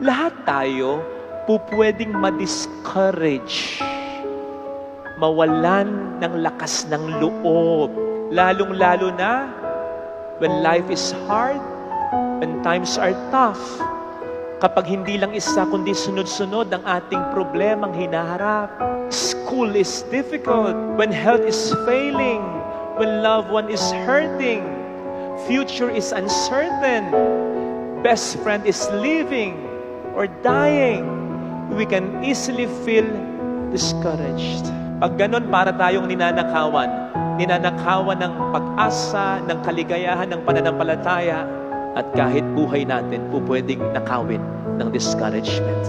Lahat tayo pupwedeng ma-discourage, mawalan ng lakas ng loob, lalong-lalo na when life is hard, when times are tough. Kapag hindi lang isa kundi sunod-sunod ang ating problemang hinaharap. School is difficult, when health is failing, when loved one is hurting, future is uncertain, best friend is leaving or dying, we can easily feel discouraged. Pag ganun, para tayong ninanakawan ng pag-asa, ng kaligayahan, ng pananampalataya, at kahit buhay natin po pwedeng nakawin ng discouragement.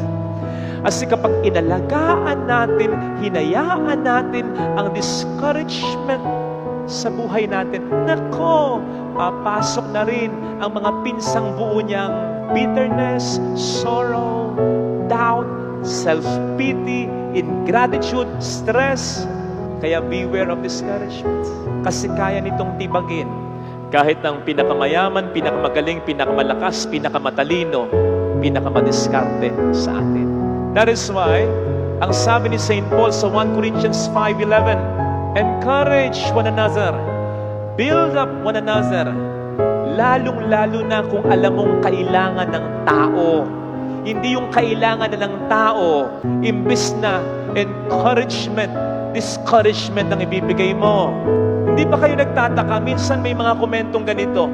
Kasi kapag inalagaan natin, hinayaan natin ang discouragement sa buhay natin, nako, papasok na rin ang mga pinsang buo niyang bitterness, sorrow, doubt, self-pity, ingratitude, stress. Kaya beware of discouragement. Kasi kaya nitong tibagin kahit ng pinakamayaman, pinakamagaling, pinakamalakas, pinakamatalino, pinakamadiskarte sa atin. That is why, ang sabi ni St. Paul sa 1 Corinthians 5:11, encourage one another, build up one another, lalong-lalo na kung alam mong kailangan ng tao. Hindi yung kailangan na ng tao, imbis na encouragement, discouragement ang ibibigay mo. Hindi ba kayo nagtataka? Minsan may mga komentong ganito,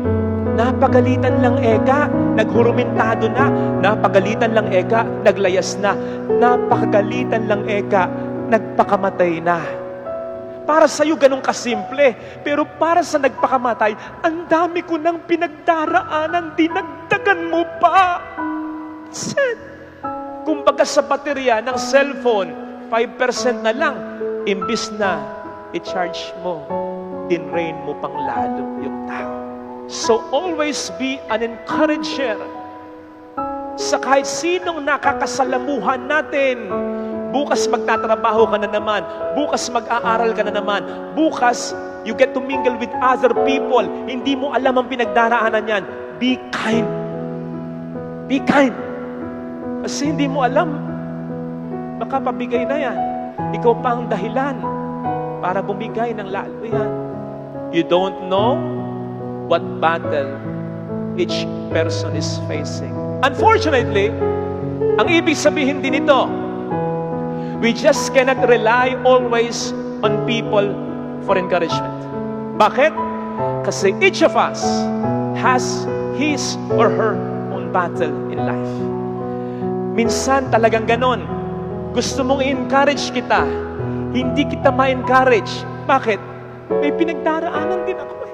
napagalitan lang eka, naghurumentado na. Napagalitan lang eka, naglayas na. Napakagalitan lang eka, nagpakamatay na. Para sa'yo ganun kasimple. Pero para sa nagpakamatay, ang dami ko nang pinagdaraanan, dinagdagan mo pa. Set. Kumbaga sa baterya ng cellphone, 5% na lang. Imbis na i-charge mo, dinrain mo pang lalo yung tao. So always be an encourager sa kahit sinong nakakasalamuhan natin. Bukas magtatrabaho ka na naman, bukas mag-aaral ka na naman, bukas you get to mingle with other people. Hindi mo alam ang pinagdaraanan yan. Be kind. Be kind. Kasi hindi mo alam, baka pabigay na yan. Ikaw pa ang dahilan para bumigay ng lalo yan. You don't know what battle each person is facing. Unfortunately, ang ibig sabihin din ito, we just cannot rely always on people for encouragement. Bakit? Kasi each of us has his or her own battle in life. Minsan talagang ganon. Gusto mong i-encourage kita, hindi kita ma-encourage. Bakit? May pinagdaraanan din ako eh.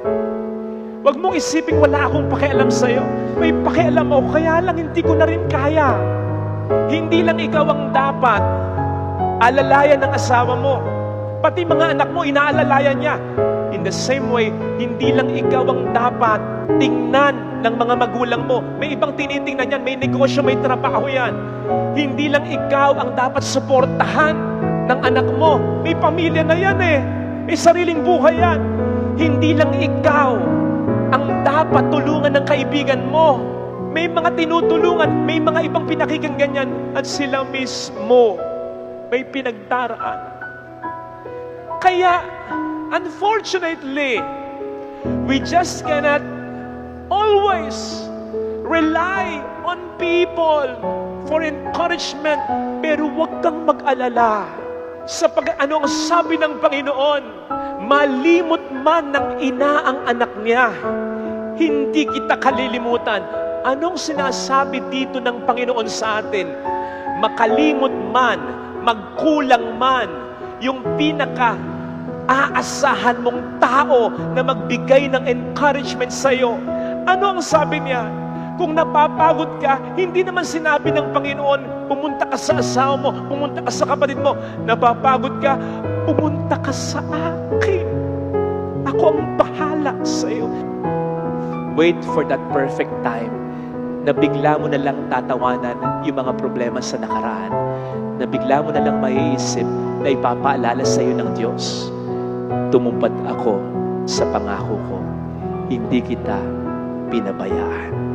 Huwag mong isiping wala akong pakialam sa'yo. May pakialam ako, kaya lang hindi ko na rin kaya. Hindi lang ikaw ang dapat alalayan ng asawa mo. Pati mga anak mo, inaalalayan niya. In the same way, hindi lang ikaw ang dapat tingnan ng mga magulang mo. May ibang tinitingnan yan, may negosyo, may trabaho yan. Hindi lang ikaw ang dapat suportahan ng anak mo. May pamilya na yan eh. May sariling buhay yan. Hindi lang ikaw ang dapat tulungan ng kaibigan mo. May mga tinutulungan, may mga ibang pinakikinggan yan, at sila mismo may pinagdaraan. Kaya, unfortunately, we just cannot always rely on people for encouragement. Pero huwag kang mag-alala. Ano ang sabi ng Panginoon? Malimot man ng ina ang anak niya, hindi kita kalilimutan. Anong sinasabi dito ng Panginoon sa atin? Makalimot man, magkulang man, yung pinaka-aasahan mong tao na magbigay ng encouragement sa'yo. Ano ang sabi niya? Kung napapagod ka, hindi naman sinabi ng Panginoon, pumunta ka sa asawa mo, pumunta ka sa kapatid mo. Napapagod ka, pumunta ka sa akin. Ako ang bahala sa iyo. Wait for that perfect time na bigla mo na lang tatawanan yung mga problema sa nakaraan. Na bigla mo na lang maiisip na ipapaalala sa iyo ng Diyos. Tumupad ako sa pangako ko. Hindi kita pinabayaan.